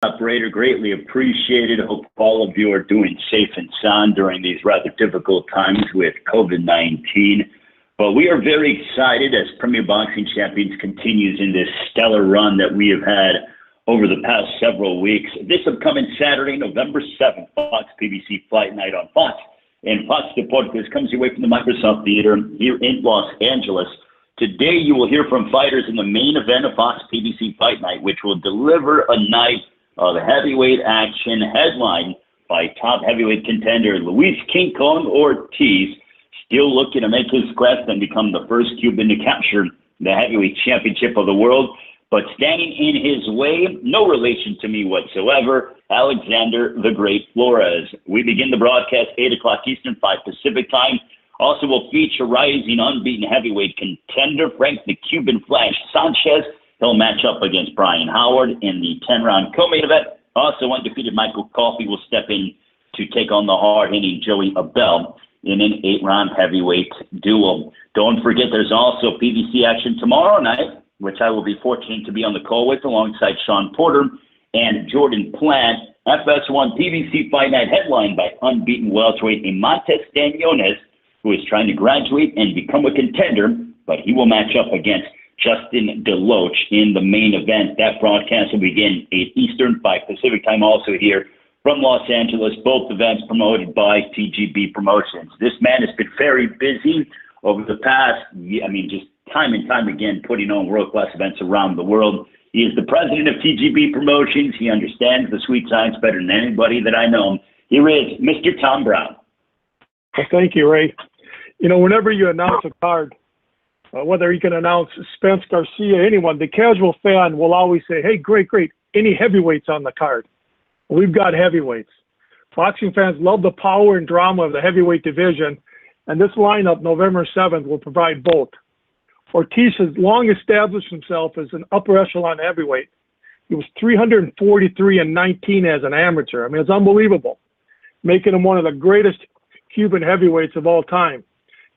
Operator, greatly appreciated. Hope all of you are doing safe and sound during these rather difficult times with COVID-19. But we are very excited as Premier Boxing Champions continues in this stellar run that we have had over the past several weeks. This upcoming Saturday, November 7th, Fox PBC Fight Night on Fox and Fox Deportes comes your way from the Microsoft Theater here in Los Angeles. Today, you will hear from fighters in the main event of Fox PBC Fight Night, which will deliver a night of heavyweight action headlined by top heavyweight contender Luis King Kong Ortiz, still looking to make his quest and become the first Cuban to capture the heavyweight championship of the world. But standing in his way, no relation to me whatsoever, Alexander the Great Flores. We begin the broadcast 8 o'clock Eastern, 5 Pacific time. Also will feature rising unbeaten heavyweight contender Frank the Cuban Flash Sanchez. He'll match up against Brian Howard in the 10-round co-main event. Also, undefeated Michael Coffey will step in to take on the hard-hitting Joey Abel in an 8-round heavyweight duel. Don't forget, there's also PBC action tomorrow night, which I will be fortunate to be on the call with alongside Shawn Porter and Jordan Plant. FS1 PBC Fight Night headlined by unbeaten welterweight Imantas Staniones, who is trying to graduate and become a contender, but he will match up against Justin Deloach in the main event. That broadcast will begin 8 Eastern, 5 Pacific time, also here from Los Angeles, both events promoted by TGB Promotions. This man has been very busy over the past, just time and time again, putting on world-class events around the world. He is the president of TGB Promotions. He understands the sweet science better than anybody that I know. Here is Mr. Tom Brown. Well, thank you, Ray. You know, whenever you announce a card, whether you can announce Spence, Garcia, anyone, the casual fan will always say, hey, great, any heavyweights on the card? Well, we've got heavyweights. Boxing fans love the power and drama of the heavyweight division, and this lineup, November 7th, will provide both. Ortiz has long established himself as an upper echelon heavyweight. He was 343-19 as an amateur. I mean, it's unbelievable, making him one of the greatest Cuban heavyweights of all time.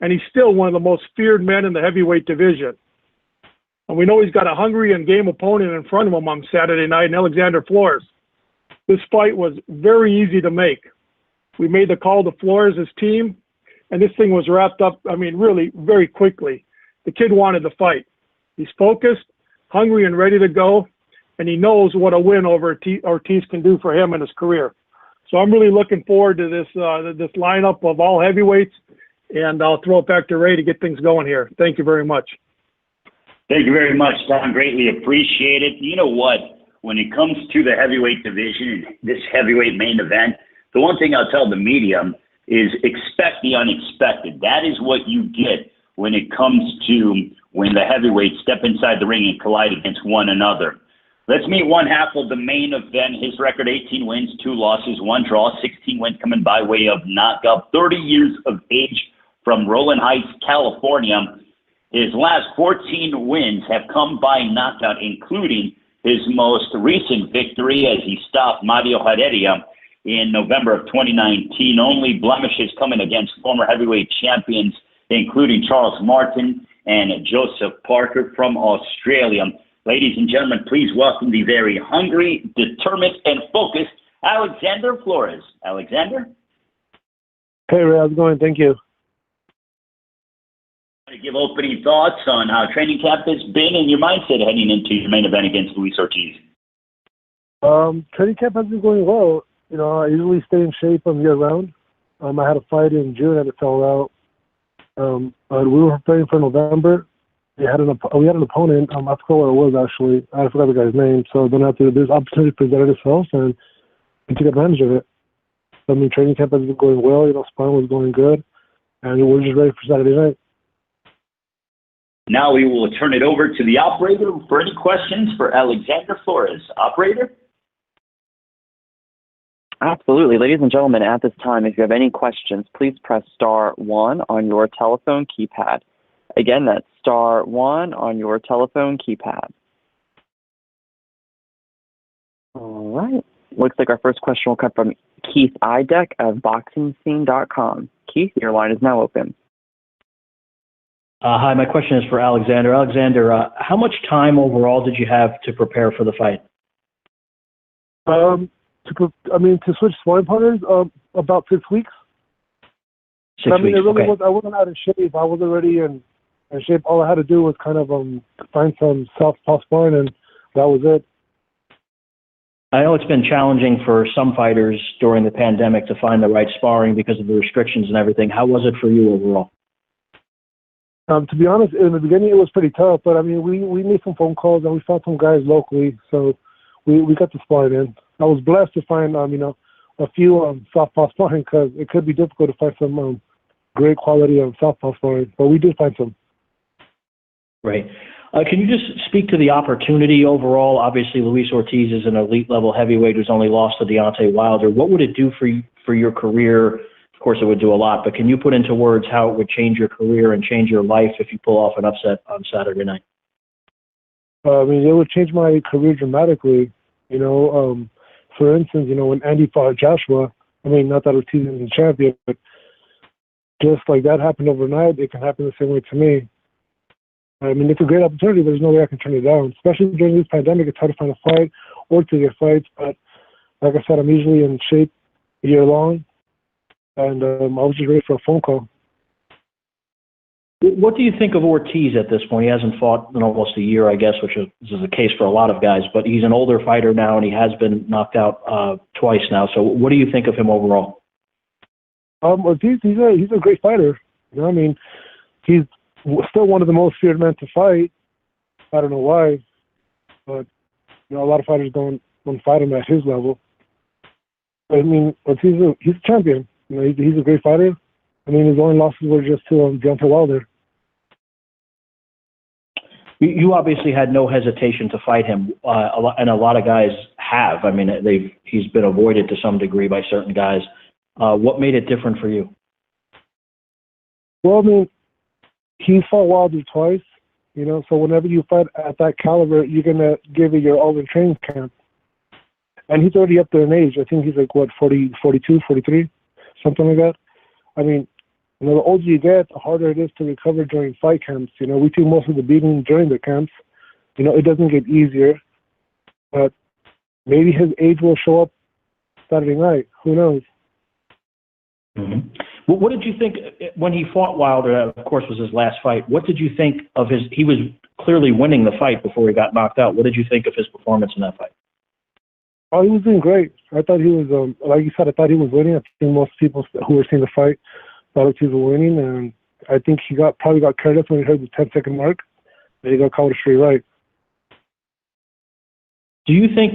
And he's still one of the most feared men in the heavyweight division. And we know he's got a hungry and game opponent in front of him on Saturday night in Alexander Flores. This fight was very easy to make. We made the call to Flores' team, and this thing was wrapped up, really very quickly. The kid wanted to fight. He's focused, hungry, and ready to go, and he knows what a win over Ortiz can do for him in his career. So I'm really looking forward to this lineup of all heavyweights, and I'll throw it back to Ray to get things going here. Thank you very much. Thank you very much, Tom. Greatly appreciate it. You know what? When it comes to the heavyweight division, this heavyweight main event, the one thing I'll tell the media is expect the unexpected. That is what you get when it comes to when the heavyweights step inside the ring and collide against one another. Let's meet one half of the main event. His record, 18 wins, 2 losses, 1 draw, 16 wins coming by way of knockout, 30 years of age from Rowland Heights, California. His last 14 wins have come by knockout, including his most recent victory as he stopped Mario Heredia in November of 2019. Only blemishes coming against former heavyweight champions, including Charles Martin and Joseph Parker from Australia. Ladies and gentlemen, please welcome the very hungry, determined, and focused Alexander Flores. Alexander? Hey, Ray, how's it going? Thank you. To give opening thoughts on how training camp has been and your mindset heading into your main event against Luis Ortiz. Training camp has been going well. You know, I usually stay in shape year round. I had a fight in June and it fell out. But we were preparing for November. We had an opponent. I forgot what it was actually. I forgot the guy's name. So then after this opportunity presented itself, and we took advantage of it. Training camp has been going well. You know, sparring was going good, and we're just ready for Saturday night. Now we will turn it over to the operator for any questions for Alexander Flores. Operator? Absolutely. Ladies and gentlemen, at this time, if you have any questions, please press star 1 on your telephone keypad. Again, that's star 1 on your telephone keypad. All right. Looks like our first question will come from Keith Idek of BoxingScene.com. Keith, your line is now open. Hi, my question is for Alexander. Alexander, how much time overall did you have to prepare for the fight? To switch sparring partners, about 6 weeks. 6 weeks. It really okay. was. I wasn't out of shape. I was already in shape. All I had to do was kind of find some southpaw sparring, and that was it. I know it's been challenging for some fighters during the pandemic to find the right sparring because of the restrictions and everything. How was it for you overall? To be honest, in the beginning it was pretty tough, but we made some phone calls and we found some guys locally, so we got the sparring in. I was blessed to find a few southpaw sparring because it could be difficult to find some great quality southpaw sparring, but we did find some. Right. Can you just speak to the opportunity overall? Obviously, Luis Ortiz is an elite-level heavyweight who's only lost to Deontay Wilder. What would it do for your career? Of course, it would do a lot, but can you put into words how it would change your career and change your life if you pull off an upset on Saturday night? It would change my career dramatically. For instance, when Andy fought Joshua, not that Ortiz is the champion, but just like that happened overnight, it can happen the same way to me. It's a great opportunity. There's no way I can turn it down. Especially during this pandemic, it's hard to find a fight or to get fights. But like I said, I'm usually in shape year long, and I was just ready for a phone call. What do you think of Ortiz at this point? He hasn't fought in almost a year, I guess, which is the case for a lot of guys. But he's an older fighter now, and he has been knocked out twice now. So what do you think of him overall? Ortiz, he's a great fighter. He's still one of the most feared men to fight. I don't know why, but a lot of fighters don't fight him at his level. Ortiz, he's a champion. He's a great fighter. His only losses were just to Deontay Wilder. You obviously had no hesitation to fight him, and a lot of guys have. He's been avoided to some degree by certain guys. What made it different for you? Well, he fought Wilder twice, so whenever you fight at that caliber, you're going to give it your all in training camp. And he's already up there in age. I think he's 40, 42, 43, something like that. The older you get, the harder it is to recover during fight camps. We do most of the beating during the camps. It doesn't get easier, but maybe his age will show up Saturday night. Who knows? Mm-hmm. What did you think when he fought Wilder? That, of course, was his last fight. What did you think of his? He was clearly winning the fight before he got knocked out. What did you think of his performance in that fight? Oh, he was doing great. I thought he was, like you said, I thought he was winning. I think most people who were seeing the fight thought he was winning, and I think he probably got careless when he heard the 10-second mark, and he got caught a straight right. Do you think,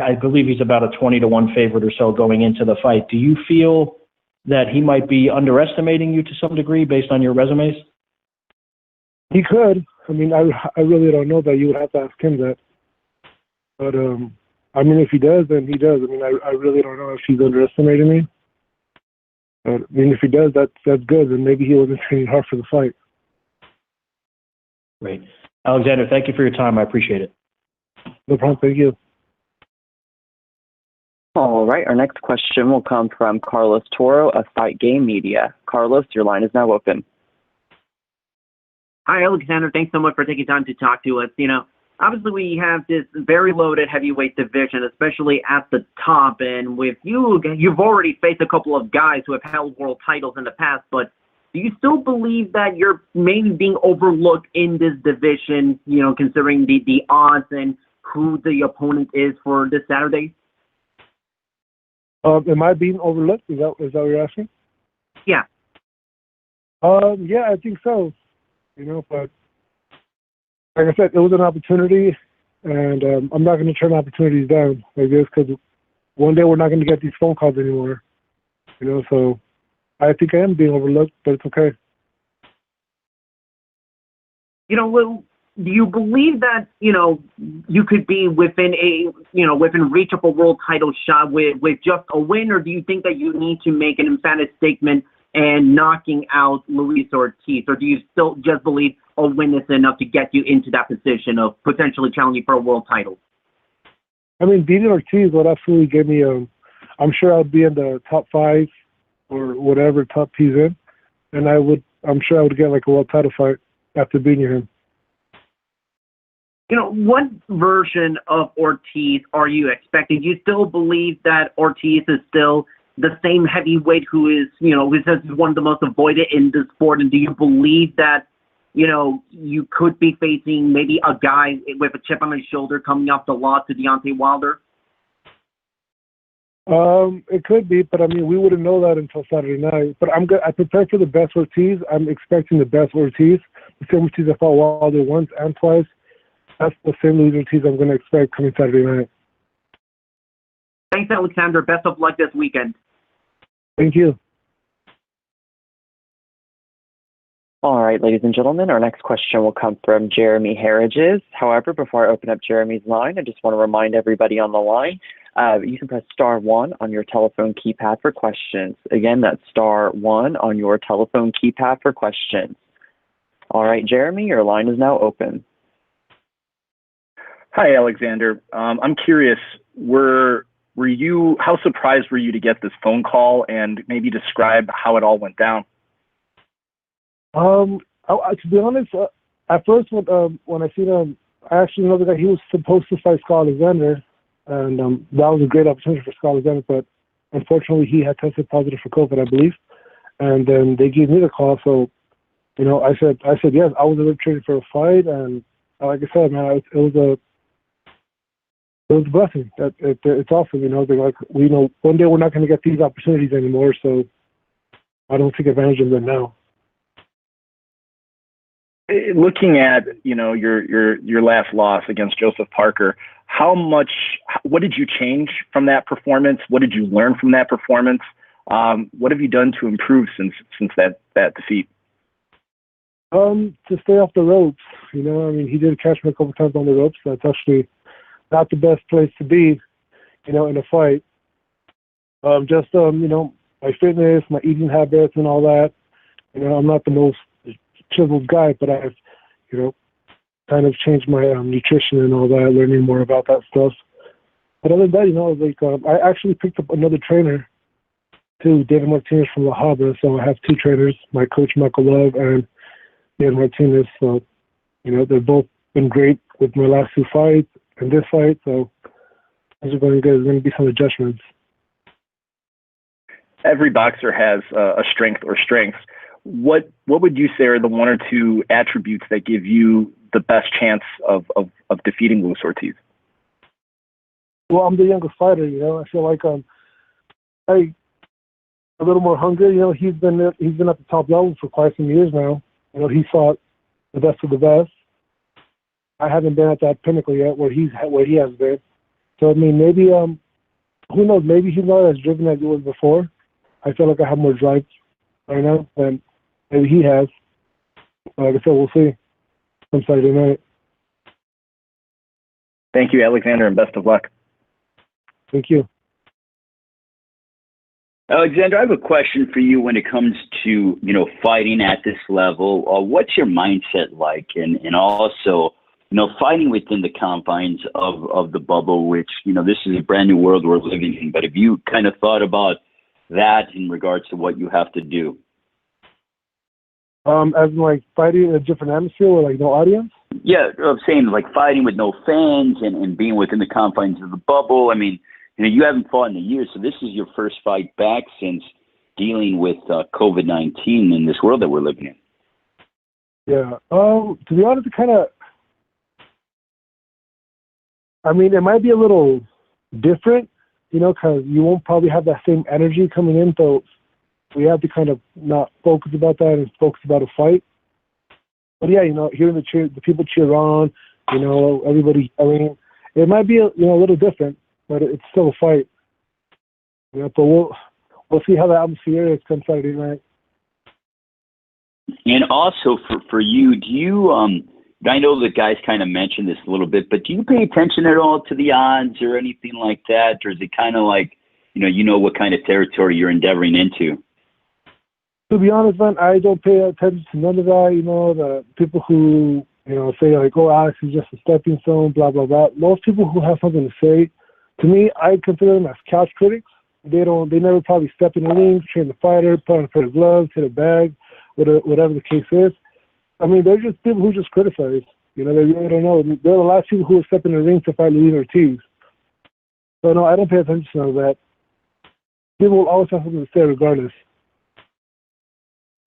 I believe he's about a 20-1 favorite or so going into the fight. Do you feel that he might be underestimating you to some degree based on your resumes? He could. I really don't know that. You would have to ask him that. But, if he does, then he does. I really don't know if he's underestimating me. But, if he does, that's good. Then maybe he wasn't training hard for the fight. Great. Alexander, thank you for your time. I appreciate it. No problem. Thank you. All right. Our next question will come from Carlos Toro of Fight Game Media. Carlos, your line is now open. Hi, Alexander. Thanks so much for taking time to talk to us. Obviously we have this very loaded heavyweight division, especially at the top. And with you've already faced a couple of guys who have held world titles in the past, but do you still believe that you're maybe being overlooked in this division, considering the odds and who the opponent is for this Saturday? Am I being overlooked? Is that what you're asking? Yeah. Yeah, I think so. But like I said, it was an opportunity, and I'm not going to turn opportunities down like this because one day we're not going to get these phone calls anymore. So I think I am being overlooked, but it's okay. Well, do you believe that, you could be within within reach of a world title shot with just a win, or do you think that you need to make an emphatic statement and knocking out Luis Ortiz, or do you still just believe a win is enough to get you into that position of potentially challenging for a world title? Beating Ortiz would absolutely give me I'm sure I'd be in the top 5 or whatever top he's in, and I'm sure I would get a world title fight after beating him. what version of Ortiz are you expecting? Do you still believe that Ortiz is still the same heavyweight who is, who says he's one of the most avoided in the sport? And do you believe that, you could be facing maybe a guy with a chip on his shoulder coming off the loss to Deontay Wilder? It could be, but I mean, we wouldn't know that until Saturday night. But I'm good. I prepared for the best Ortiz. I'm expecting the best Ortiz. The same Ortiz I fought Wilder once and twice. That's the same Ortiz I'm going to expect coming Saturday night. Thanks, Alexander. Best of luck this weekend. Thank you. All right, ladies and gentlemen, our next question will come from Jeremy Harrages. However, before I open up Jeremy's line, I just want to remind everybody on the line, you can press *1 on your telephone keypad for questions. Again, that's *1 on your telephone keypad for questions. All right, Jeremy, your line is now open. Hi, Alexander. I'm curious, how surprised were you to get this phone call, and maybe describe how it all went down? To be honest, at first when I seen him, I actually know the guy. He was supposed to fight Saul Alvarez, and that was a great opportunity for Saul Alvarez, but unfortunately he had tested positive for COVID, I believe. And then they gave me the call, so I said yes. I was training for a fight, and like I said, man, it was a blessing. It's awesome, They're like, one day we're not going to get these opportunities anymore, so I don't take advantage of them now. Looking at your last loss against Joseph Parker, what did you change from that performance? What did you learn from that performance? What have you done to improve since that defeat? To stay off the ropes. I mean, he did catch me a couple times on the ropes. That's actually not the best place to be, in a fight. My fitness, my eating habits, and all that. I'm not the most chiseled guy, but I've, kind of changed my nutrition and all that, learning more about that stuff. But other than that, I actually picked up another trainer, too, David Martinez from La Habra. So I have two trainers, my coach Michael Love and David Martinez. So, they've both been great with my last two fights and this fight. So things are going good. There's going to be some adjustments. Every boxer has a strength or strengths. What would you say are the one or two attributes that give you the best chance of defeating Luis Ortiz? Well, I'm the youngest fighter, I feel like I'm a little more hungry. He's been at the top level for quite some years now. He fought the best of the best. I haven't been at that pinnacle yet where he has been. So I mean, maybe who knows? Maybe he's not as driven as he was before. I feel like I have more drive right now than maybe he has. Like I said, we'll see on Saturday night. Thank you, Alexander, and best of luck. Thank you. Alexander, I have a question for you when it comes to, fighting at this level. What's your mindset like? And also, fighting within the confines of the bubble, which, this is a brand new world we're living in. But have you kind of thought about that in regards to what you have to do? As in, like, fighting in a different atmosphere with, like, no audience? Yeah, I'm saying, like, fighting with no fans and being within the confines of the bubble. I mean, you haven't fought in a year, so this is your first fight back since dealing with COVID-19 in this world that we're living in. Yeah. To be honest, it might be a little different, because you won't probably have that same energy coming in, so we have to kind of not focus about that and focus about a fight. But yeah, hearing the people cheer on, everybody yelling, it might be a little different, but it's still a fight. But we'll see how the atmosphere is come Saturday night. And also for you, do you I know the guys kind of mentioned this a little bit, but do you pay attention at all to the odds or anything like that, or is it kind of like what kind of territory you're endeavoring into? To be honest, man, I don't pay attention to none of that. The people who, say like, oh, Alex is just a stepping stone, blah, blah, blah. Most people who have something to say, to me, I consider them as couch critics. They never probably step in the ring, train the fighter, put on a pair of gloves, hit a bag, whatever the case is. I mean, they're just people who just criticize. You know, they really don't know. They're the last people who will step in the ring to fight Luis Ortiz. So, no, I don't pay attention to that. People will always have something to say regardless.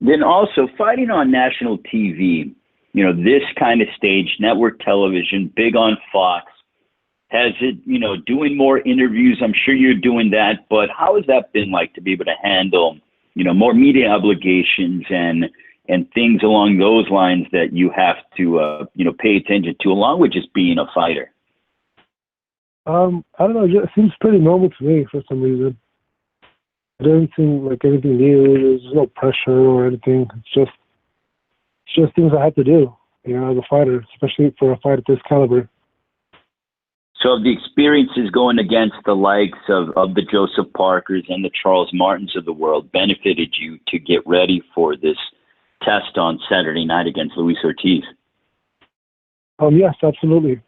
Then also, fighting on national TV, you know, this kind of stage, network television, big on Fox, has it, you know, doing more interviews? I'm sure you're doing that, but how has that been like to be able to handle, you know, more media obligations and things along those lines that you have to, you know, pay attention to, along with just being a fighter? I don't know. It seems pretty normal to me for some reason. It doesn't seem like anything new. There's no pressure or anything. It's just things I have to do, you know, as a fighter, especially for a fight at this caliber. So the experiences going against the likes of the Joseph Parkers and the Charles Martins of the world benefited you to get ready for this test on Saturday night against Luis Ortiz? Yes, absolutely.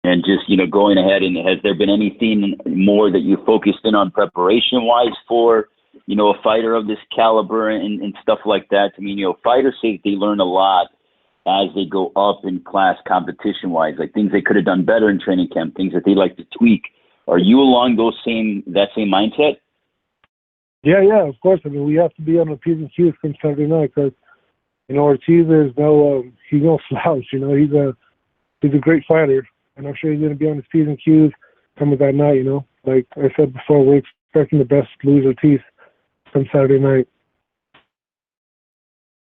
And just, you know, going ahead, and has there been anything more that you focused in on preparation-wise for, you know, a fighter of this caliber and stuff like that? I mean, you know, fighters say they learn a lot as they go up in class competition-wise, like things they could have done better in training camp, things that they like to tweak. Are you along that same mindset? Yeah, of course. I mean, we have to be on the P's and Q's from Saturday night because, you know, Ortiz is he's no slouch. You know, he's a great fighter. And I'm sure he's going to be on his P's and Q's coming that night, you know. Like I said before, we're expecting the best Luis Ortiz from Saturday night.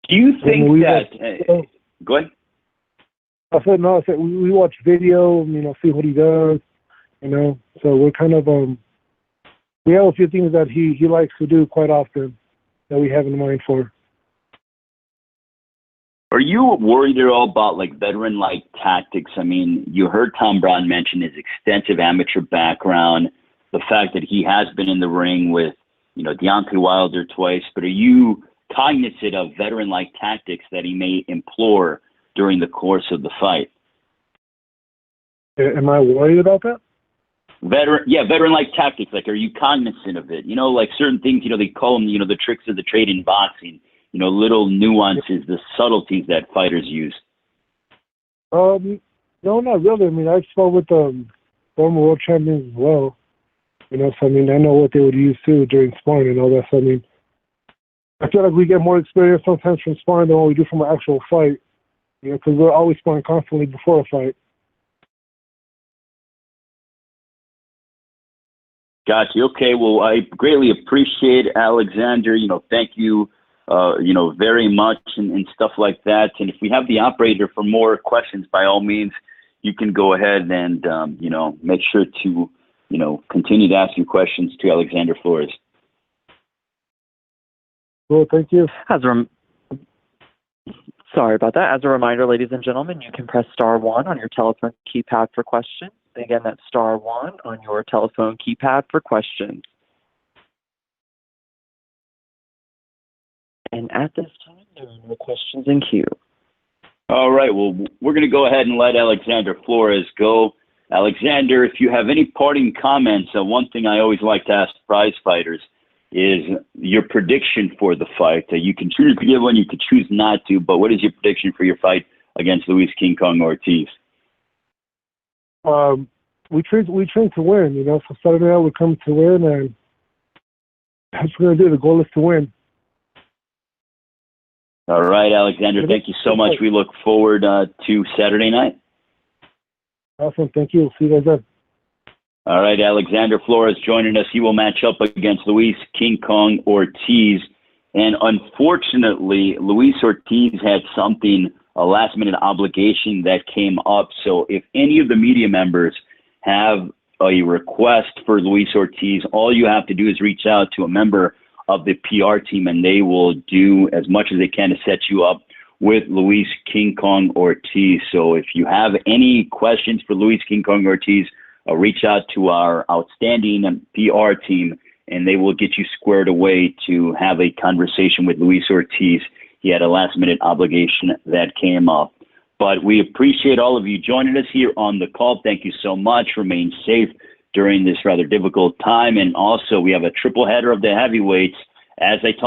Do you think that... go ahead. I said we watch video, you know, see what he does, you know. So we're kind of... we have a few things that he likes to do quite often that we have in mind for. Are you worried at all about, like, veteran-like tactics? I mean, you heard Tom Brown mention his extensive amateur background, the fact that he has been in the ring with, you know, Deontay Wilder twice, but are you cognizant of veteran-like tactics that he may employ during the course of the fight? Am I worried about that? Veteran-like tactics. Like, are you cognizant of it? You know, like certain things, you know, they call them, you know, the tricks of the trade in boxing. You know, little nuances, the subtleties that fighters use. No, not really. I mean, I spoke with former world champions as well. You know, so I mean, I know what they would use too during sparring and all that. So I mean, I feel like we get more experience sometimes from sparring than what we do from an actual fight. You know, because we're always sparring constantly before a fight. Gotcha. Okay. Well, I greatly appreciate Alexander. You know, thank you. You know, very much and stuff like that. And if we have the operator for more questions, by all means, you can go ahead and, you know, make sure to, you know, continue to ask your questions to Alexander Flores. Well, thank you. Sorry about that. As a reminder, ladies and gentlemen, you can press *1 on your telephone keypad for questions. Again, that's *1 on your telephone keypad for questions. And at this time, there are no questions in queue. All right. Well, we're going to go ahead and let Alexander Flores go. Alexander, if you have any parting comments, one thing I always like to ask prize fighters is your prediction for the fight. You can choose to give one, you can choose not to, but what is your prediction for your fight against Luis King Kong Ortiz? We train to win, you know, so Saturday night we come to win, and that's what we're going to do. The goal is to win. All right, Alexander, thank you so much. We look forward to Saturday night. Awesome. Thank you. See you guys then. All right, Alexander Flores joining us. He will match up against Luis King Kong Ortiz. And unfortunately, Luis Ortiz had a last-minute obligation that came up. So if any of the media members have a request for Luis Ortiz, all you have to do is reach out to a member of the PR team, and they will do as much as they can to set you up with Luis King Kong Ortiz. So if you have any questions for Luis King Kong Ortiz, reach out to our outstanding PR team, and they will get you squared away to have a conversation with Luis Ortiz. He had a last-minute obligation that came up. But we appreciate all of you joining us here on the call. Thank you so much. Remain safe during this rather difficult time. And also, we have a triple header of the heavyweights. As I talk